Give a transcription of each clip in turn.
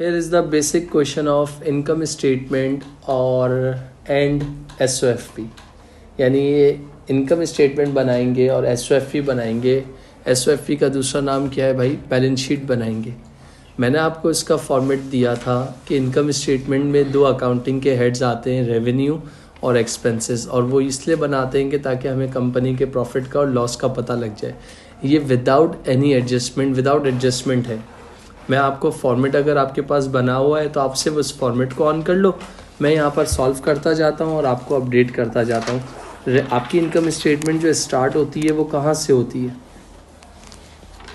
Here is the basic question of income statement और and SOFP। यानी ये income statement बनाएंगे और SOFP बनाएंगे। SOFP का दूसरा नाम क्या है भाई? बैलेंस शीट बनाएंगे। मैंने आपको इसका फॉर्मेट दिया था कि इनकम स्टेटमेंट में दो अकाउंटिंग के हेड्स आते हैं, रेवेन्यू और एक्सपेंसेस, और वो इसलिए बनाते हैं कि ताकि हमें कंपनी के प्रॉफिट का और लॉस का पता लग जाए। ये without any adjustment, without adjustment है। मैं आपको फॉर्मेट अगर आपके पास बना हुआ है तो आप सिर्फ उस फॉर्मेट को ऑन कर लो, मैं यहाँ पर सॉल्व करता जाता हूँ और आपको अपडेट करता जाता हूँ। आपकी इनकम स्टेटमेंट जो स्टार्ट होती है वो कहाँ से होती है?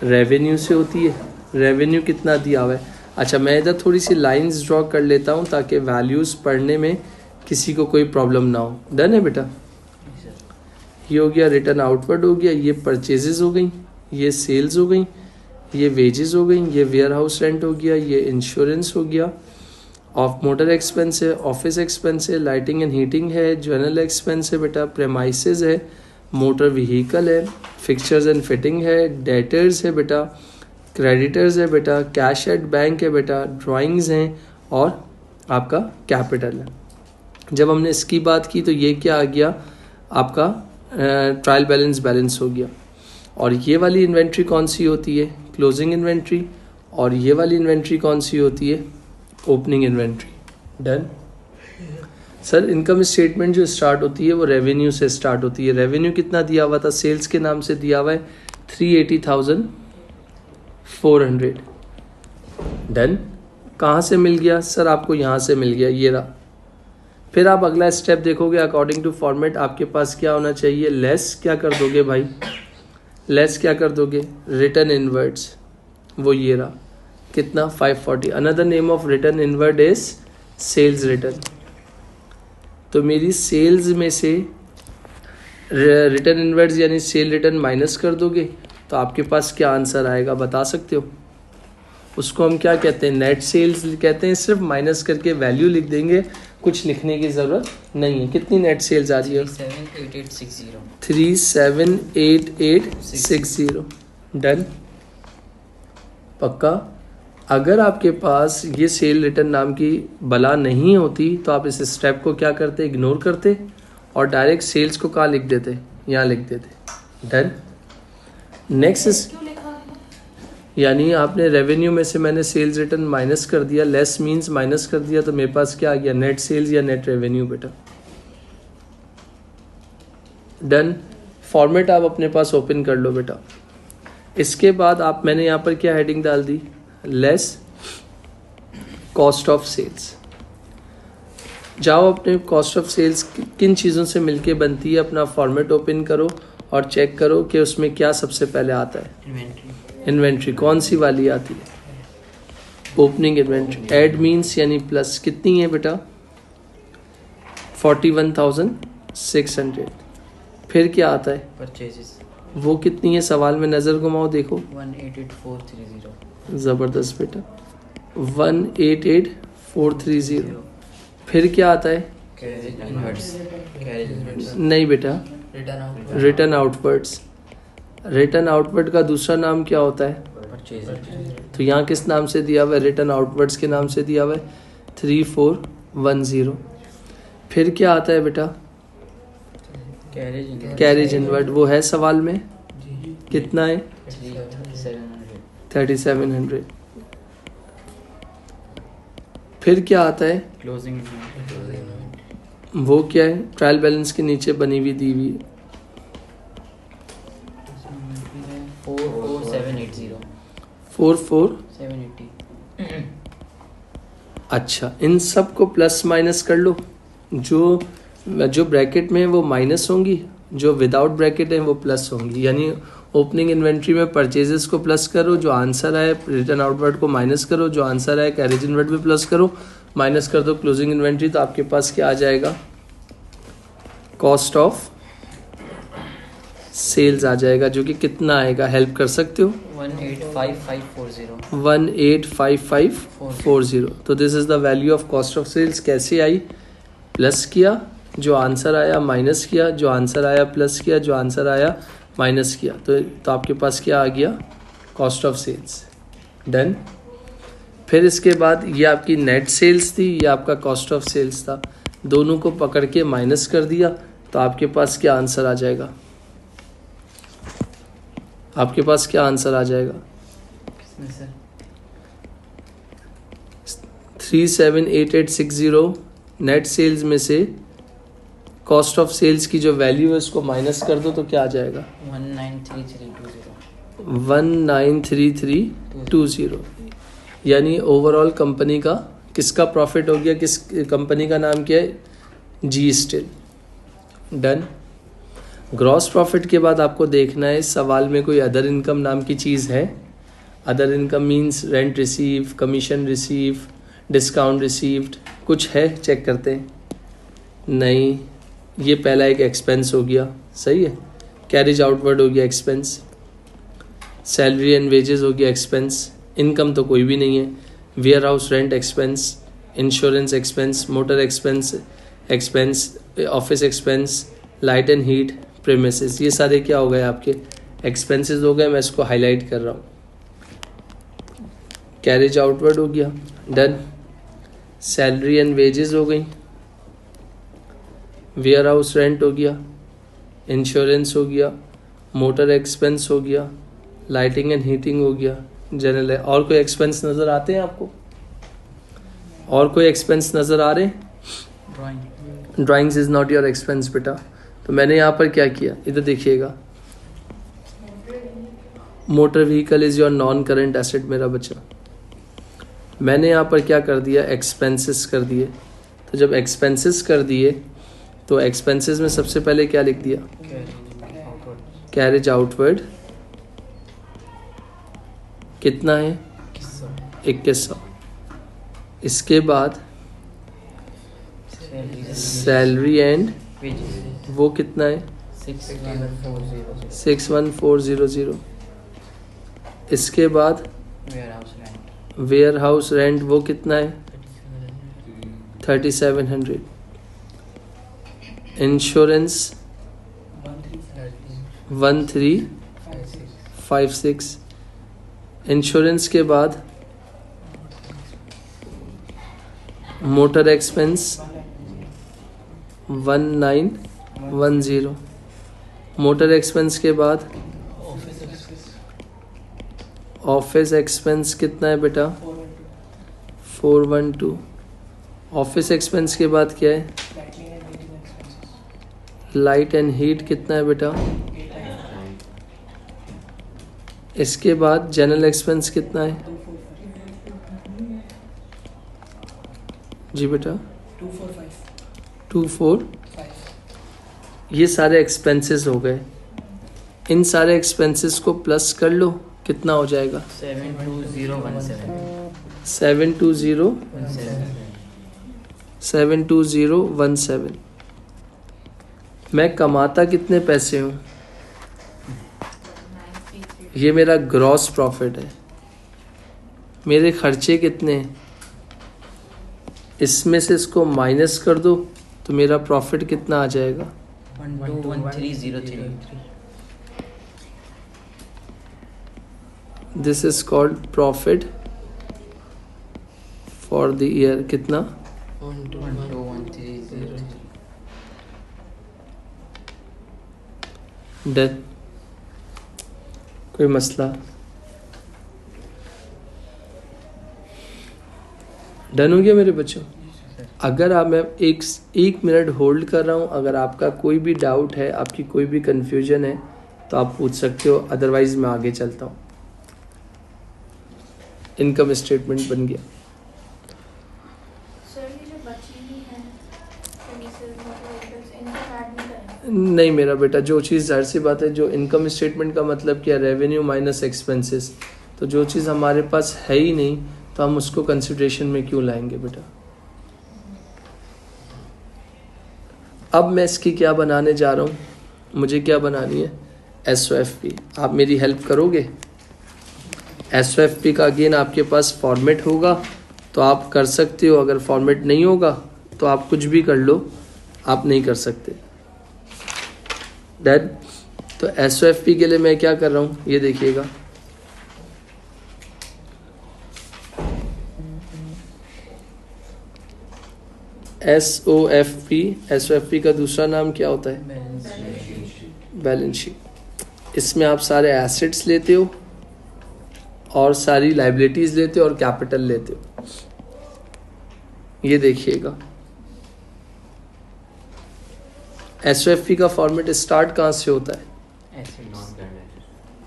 रेवेन्यू से होती है। रेवेन्यू कितना दिया हुआ है? अच्छा, मैं इधर थोड़ी सी लाइंस ड्रॉ कर लेता हूँ ताकि वैल्यूज़ पढ़ने में किसी को कोई प्रॉब्लम ना हो। डन है बेटा? ये हो गया रिटर्न आउटवर्ड हो गया, ये परचेजेस हो गई, ये सेल्स हो गई, ये वेजेस हो गई, ये वेयर हाउस रेंट हो गया, ये इंश्योरेंस हो गया, ऑफ मोटर एक्सपेंस है, ऑफिस एक्सपेंस है, लाइटिंग एंड हीटिंग है, जनरल एक्सपेंस है बेटा, प्रेमाइसेस है, मोटर व्हीकल है, फिक्सचर्स एंड फिटिंग है, डेटर्स है बेटा, क्रेडिटर्स है बेटा, कैश एट बैंक है बेटा, ड्राइंग्स हैं और आपका कैपिटल है। जब हमने इसकी बात की तो ये क्या आ गया? आपका ट्रायल बैलेंस हो गया। और ये वाली इन्वेंट्री कौन सी होती है? Closing inventory. और ये वाली इन्वेंट्री कौन सी होती है? Opening inventory. Done sir. Income statement जो स्टार्ट होती है वो रेवेन्यू से स्टार्ट होती है। रेवेन्यू कितना दिया हुआ था? सेल्स के नाम से दिया हुआ है 380,400। डन। कहाँ से मिल गया सर? आपको यहाँ से मिल गया, ये रहा। फिर आप अगला स्टेप देखोगे, अकॉर्डिंग टू फॉर्मेट आपके पास क्या होना चाहिए? लेस क्या कर दोगे भाई? लेस क्या कर दोगे? Return inwards. वो ये रहा, कितना? 540। Another name of return inward is sales return. तो मेरी सेल्स में से रिटर्न इनवर्ड्स यानी सेल रिटर्न माइनस कर दोगे तो आपके पास क्या आंसर आएगा, बता सकते हो? उसको हम क्या कहते हैं? नेट सेल्स कहते हैं। सिर्फ माइनस करके वैल्यू लिख देंगे, कुछ लिखने की ज़रूरत नहीं है। कितनी नेट सेल्स आ रही है? 378860। डन। पक्का? अगर आपके पास ये सेल रिटर्न नाम की बला नहीं होती तो आप इस स्टेप को क्या करते? इग्नोर करते और डायरेक्ट सेल्स को कहाँ लिख देते? यहाँ लिख देते। डन। नेक्स्ट, यानी आपने रेवेन्यू में से मैंने सेल्स रिटर्न माइनस कर दिया, लेस मींस माइनस कर दिया, तो मेरे पास क्या आ गया? नेट सेल्स या नेट रेवेन्यू बेटा। डन। फॉर्मेट आप अपने पास ओपन कर लो बेटा। इसके बाद आप, मैंने यहाँ पर क्या हेडिंग डाल दी? Less cost of sales. जाओ अपने कॉस्ट ऑफ सेल्स किन चीज़ों से मिलके बनती है, अपना फॉर्मेट ओपन करो और चेक करो कि उसमें क्या सबसे पहले आता है। इन्वेंट्री। कौन सी वाली आती है? Opening inventory. एड मीन्स यानी प्लस। कितनी है बेटा? 41,600। फिर क्या आता है? परचेजेस। वो कितनी है? सवाल में नज़र घुमाओ, देखो। 188,430। ज़बरदस्त बेटा, 188,430। फिर क्या आता है? नहीं बेटा, रिटर्न आउटवर्ड्स। रिटर्न आउटवर्ड का दूसरा नाम क्या होता है? तो यहाँ किस नाम से दिया हुआ है? रिटर्न आउटवर्ड्स के नाम से दिया हुआ है 3410। फिर क्या आता है बेटा? Carriage inward. वो है सवाल में? कितना है? 3700। फिर क्या आता है? क्लोजिंग। वो क्या है? ट्रायल बैलेंस के नीचे बनी हुई दी हुई 44,780। अच्छा, इन सब को प्लस माइनस कर लो। जो ब्रैकेट में है वो माइनस होंगी, जो विदाउट ब्रैकेट है वो प्लस होंगी। यानी ओपनिंग इन्वेंट्री में परचेजेस को प्लस करो, जो आंसर आए, रिटर्न आउटवर्ड को माइनस करो, जो आंसर आए कैरेज इनवर्ड भी प्लस करो, माइनस कर दो क्लोजिंग इन्वेंट्री, तो आपके पास क्या आ जाएगा? कॉस्ट ऑफ सेल्स आ जाएगा, जो कि कितना आएगा? हेल्प कर सकते हो? 185,540। तो this is the value of cost of sales. कैसे आई? प्लस किया, जो आंसर आया माइनस किया, जो आंसर आया प्लस किया, जो आंसर आया माइनस किया, तो आपके पास क्या आ गया? Cost of sales. डन। फिर इसके बाद ये आपकी नेट सेल्स थी, ये आपका कॉस्ट ऑफ सेल्स था, दोनों को पकड़ के माइनस कर दिया तो आपके पास क्या आंसर आ जाएगा? आपके पास क्या आंसर आ जाएगा? किसमें सर? 378860 नेट सेल्स में से कॉस्ट ऑफ सेल्स की जो वैल्यू है उसको माइनस कर दो तो क्या आ जाएगा? 193320 यानी ओवरऑल कंपनी का किसका प्रॉफिट हो गया? किस कंपनी का नाम क्या है? जी स्टील। डन। ग्रॉस प्रॉफिट के बाद आपको देखना है इस सवाल में कोई अदर इनकम नाम की चीज़ है? Other income means rent receive, commission receive, discount received, कुछ है? चेक करते हैं। नहीं, ये पहला एक एक्सपेंस हो गया, सही है। कैरेज आउटवर्ड हो गया एक्सपेंस, सैलरी एंड वेजेस हो गया एक्सपेंस, इनकम तो कोई भी नहीं है। Warehouse rent expense, insurance expense, motor expense, office expense, light and heat, premises, ये सारे क्या हो गए? आपके एक्सपेंसेस हो गए। मैं इसको हाईलाइट कर रहा हूँ। कैरेज आउटवर्ड हो गया, डन। सैलरी एंड वेजेस हो गई, वेयर हाउस रेंट हो गया, इंश्योरेंस हो गया, मोटर एक्सपेंस हो गया, लाइटिंग एंड हीटिंग हो गया, जनरल है। और कोई एक्सपेंस नज़र आते हैं आपको? और कोई एक्सपेंस नज़र आ रहे हैं? Drawings is not your expense बेटा। तो मैंने यहाँ पर क्या किया, इधर देखिएगा, motor vehicle is your non current asset मेरा बच्चा। मैंने यहाँ पर क्या कर दिया? एक्सपेंसेस कर दिए। तो जब एक्सपेंसेस कर दिए तो एक्सपेंसेस में सबसे पहले क्या लिख दिया? कैरेज आउटवर्ड कितना है? 2100। इसके बाद सैलरी एंड वो कितना है? 61400। इसके बाद वेयर हाउस रेंट वो कितना है? 3700। इंश्योरेंस 1356। इंश्योरेंस के बाद मोटर एक्सपेंस 1910। मोटर एक्सपेंस के बाद ऑफिस एक्सपेंस कितना है बेटा? 412। ऑफिस एक्सपेंस के बाद क्या है? लाइट एंड हीट कितना है बेटा? इसके बाद जनरल एक्सपेंस कितना है? जी बेटा 245। ये सारे एक्सपेंसेस हो गए। इन सारे एक्सपेंसेस को प्लस कर लो, कितना हो जाएगा? 72017। मैं कमाता कितने पैसे हूँ? ये मेरा ग्रॉस प्रॉफिट है। मेरे खर्चे कितने हैं? इसमें से इसको माइनस कर दो तो मेरा प्रॉफिट कितना आ जाएगा? 121303। This is called profit for the year. कितना? 121303। डन। कोई मसला? डन हो गया मेरे बच्चों? अगर आप, मैं एक मिनट होल्ड कर रहा हूँ, अगर आपका कोई भी डाउट है, आपकी कोई भी कंफ्यूजन है तो आप पूछ सकते हो, अदरवाइज मैं आगे चलता हूँ। इनकम स्टेटमेंट बन गया। नहीं मेरा बेटा, जो चीज़ जाहिर सी बात है, जो इनकम स्टेटमेंट का मतलब क्या? Revenue minus expenses. तो जो चीज़ हमारे पास है ही नहीं तो हम उसको कंसिडरेशन में क्यों लाएंगे बेटा? अब मैं इसकी क्या बनाने जा रहा हूँ? मुझे क्या बनानी है? SOFP। आप मेरी हेल्प करोगे? SOFP का अगेन आपके पास फॉर्मेट होगा तो आप कर सकते हो, अगर फॉर्मेट नहीं होगा तो आप कुछ भी कर लो, आप नहीं कर सकते। डन। तो SOFP के लिए मैं क्या कर रहा हूँ, ये देखिएगा। एस ओ एफ पी का दूसरा नाम क्या होता है? Balance sheet. इसमें आप सारे एसेट्स लेते हो और सारी लाइबिलिटीज लेते हो और कैपिटल लेते हो। ये देखिएगा, एसओएफपी का फॉर्मेट स्टार्ट कहाँ से होता है?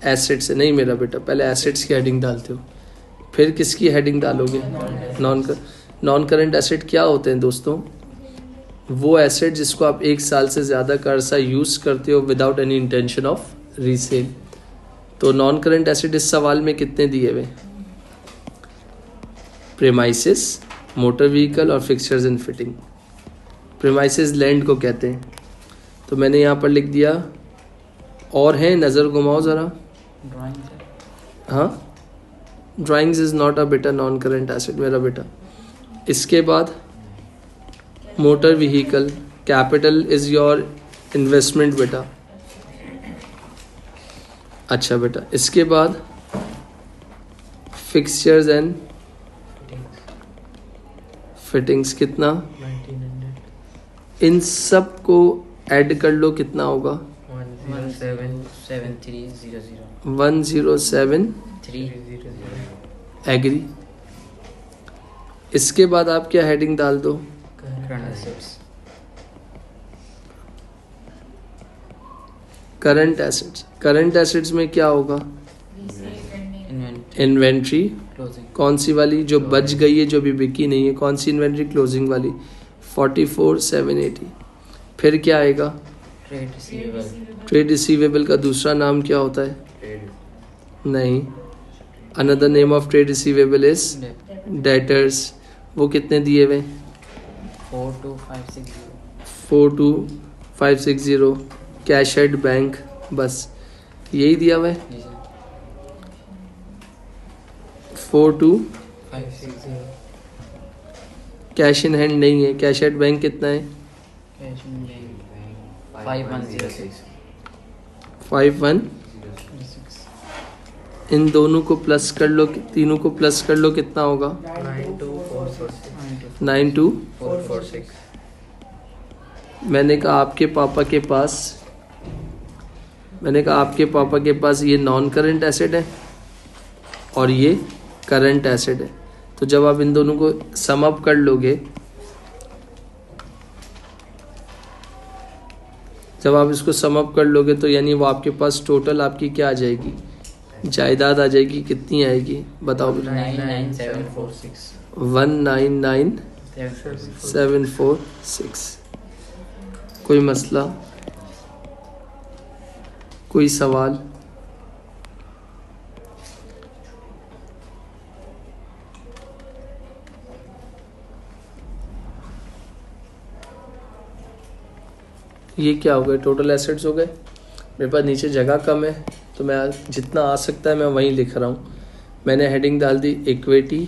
एसेट से। नहीं मेरा बेटा, पहले एसेट्स की हेडिंग डालते हो, फिर किसकी हेडिंग डालोगे? नॉन करंट एसेट क्या होते हैं दोस्तों? वो एसेट जिसको आप 1 साल से ज़्यादा का अरसा यूज़ करते हो without any intention of resale. तो नॉन करंट एसेट इस सवाल में कितने दिए हुए? प्रेमाइसिस, मोटर व्हीकल और fixtures and fitting. Premises land को कहते हैं, तो मैंने यहाँ पर लिख दिया। और हैं, नज़र घुमाओ ज़रा। हाँ, ड्राइंग्स इज़ नॉट अ बेटा नॉन करंट एसेट मेरा बेटा। इसके बाद motor vehicle, capital is your investment बेटा। अच्छा बेटा, इसके बाद फिक्सचर्स एंड फिटिंग्स कितना? 1900। इन सब को ऐड कर लो, कितना होगा? 107,300। एग्री। इसके बाद आप क्या हेडिंग डाल दो? Current assets. करंट एसेट्स में क्या होगा? इन्वेंट्री। कौन सी वाली? जो बच गई है, जो भी बिकी नहीं है। कौन सी इन्वेंट्री? क्लोजिंग वाली, 44,780। फिर क्या आएगा? ट्रेड रिसीवेबल का दूसरा नाम क्या होता है? नहीं, another name of trade receivable is debtors. वो कितने दिए हुए? 42560। कैश एट बैंक, बस यही दिया हुआ है। 42560। कैश इन हैंड नहीं है। कैश एट बैंक कितना है? 5106। इन दोनों को प्लस कर लो, तीनों को प्लस कर लो, कितना होगा? 92446। मैंने कहा आपके पापा के पास ये नॉन करंट एसेट है और ये करंट एसेट है। तो जब आप इन दोनों को सम अप कर लोगे, जब आप इसको सम अप कर लोगे तो यानी वो आपके पास टोटल आपकी क्या आ जाएगी? जायदाद आ जाएगी। कितनी आएगी बताओ? 199,746। कोई मसला, कोई सवाल? ये क्या हो गए? टोटल एसेट्स हो गए। मेरे पास नीचे जगह कम है तो मैं जितना आ सकता है मैं वहीं लिख रहा हूँ। मैंने हेडिंग डाल दी equity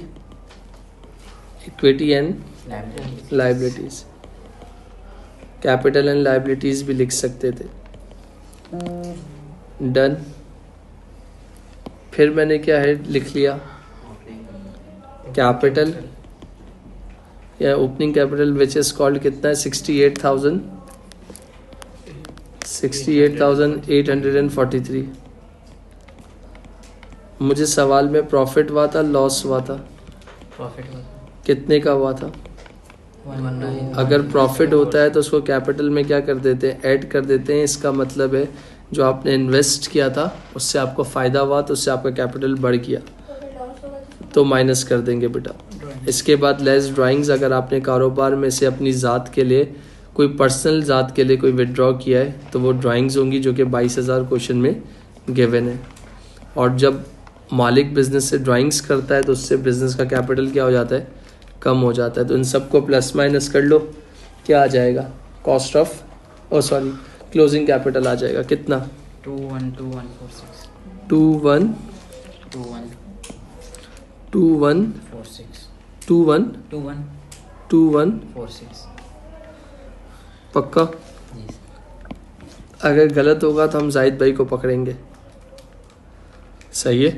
and liabilities. Capital and liabilities भी लिख सकते थे। डन। फिर मैंने क्या है लिख लिया? कैपिटल या opening capital which is called कितना है? 68,843। मुझे सवाल में प्रॉफिट हुआ था, लॉस हुआ था? प्रॉफिट हुआ। कितने का हुआ था? 19। अगर प्रॉफिट होता है तो उसको कैपिटल में क्या कर देते हैं? ऐड कर देते हैं। इसका मतलब है जो आपने इन्वेस्ट किया था उससे आपको फ़ायदा हुआ तो उससे आपका कैपिटल बढ़ गया तो माइनस कर देंगे बेटा। इसके बाद लेस ड्राइंग्स। अगर आपने कारोबार में से अपनी ज़ात के लिए, कोई पर्सनल ज़ात के लिए कोई विड्रॉ किया है तो वो ड्राइंग्स होंगी जो कि 22,000 क्वेश्चन में गिवन है। और जब मालिक बिजनेस से ड्राइंग्स करता है तो उससे बिजनेस का कैपिटल क्या हो जाता है? कम हो जाता है। तो इन सबको प्लस माइनस कर लो, क्या आ जाएगा? कॉस्ट ऑफ क्लोजिंग कैपिटल आ जाएगा। कितना? 212146। 2146। पक्का? अगर गलत होगा तो हम जाहिद भाई को पकड़ेंगे। सही है।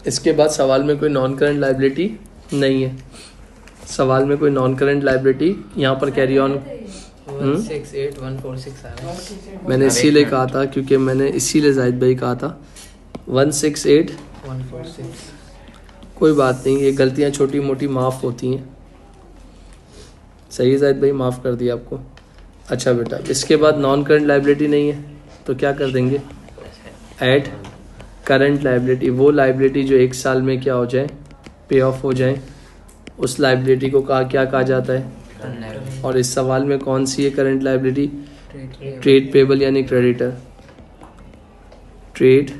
इसके बाद सवाल में कोई नॉन करंट लायबिलिटी नहीं है। सवाल में कोई नॉन करंट लाइबिलिटी यहाँ पर कैरी ऑन 168146 आ रहा है। मैंने इसीलिए कहा था, क्योंकि मैंने इसीलिए जाहिद भाई कहा था 168। 146। कोई बात नहीं, ये गलतियाँ छोटी मोटी माफ़ होती हैं। सही है जाहिद भाई, माफ़ कर दिया आपको। अच्छा बेटा, इसके बाद नॉन करंट लाइबिलिटी नहीं है तो क्या कर देंगे, ऐड करंट लाइबिलिटी। वो लाइबिलिटी जो 1 साल में क्या हो जाए, पे ऑफ हो जाए, उस लाइबिलिटी को क्या कहा जाता है। और इस सवाल में कौन सी है करंट लाइबिलिटी, ट्रेड पेबल यानी क्रेडिटर, ट्रेड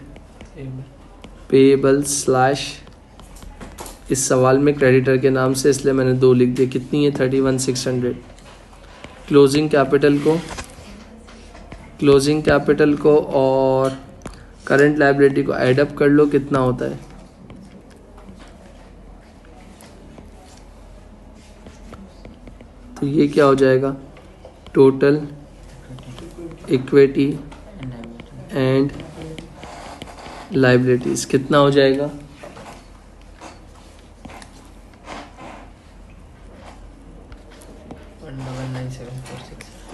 पेबल स्लैश, इस सवाल में क्रेडिटर के नाम से, इसलिए मैंने 2 लिख दिया। कितनी है 31,600। क्लोजिंग कैपिटल को और करंट लाइबिलिटी को ऐड अप कर लो, कितना होता है, तो ये क्या हो जाएगा, टोटल इक्विटी एंड लाइबिलिटीज कितना हो जाएगा,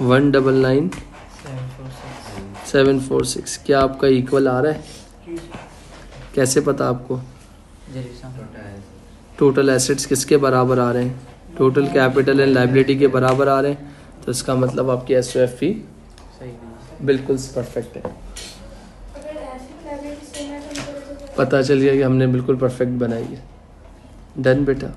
199,746। क्या आपका इक्वल आ रहा है, कैसे पता आपको, टोटल एसेट्स किसके बराबर आ रहे हैं, टोटल कैपिटल एंड लाइबिलिटी के बराबर आ रहे हैं, तो इसका मतलब आपकी SOFE बिल्कुल परफेक्ट है। पता चल गया कि हमने बिल्कुल परफेक्ट बनाई है। डन बेटा।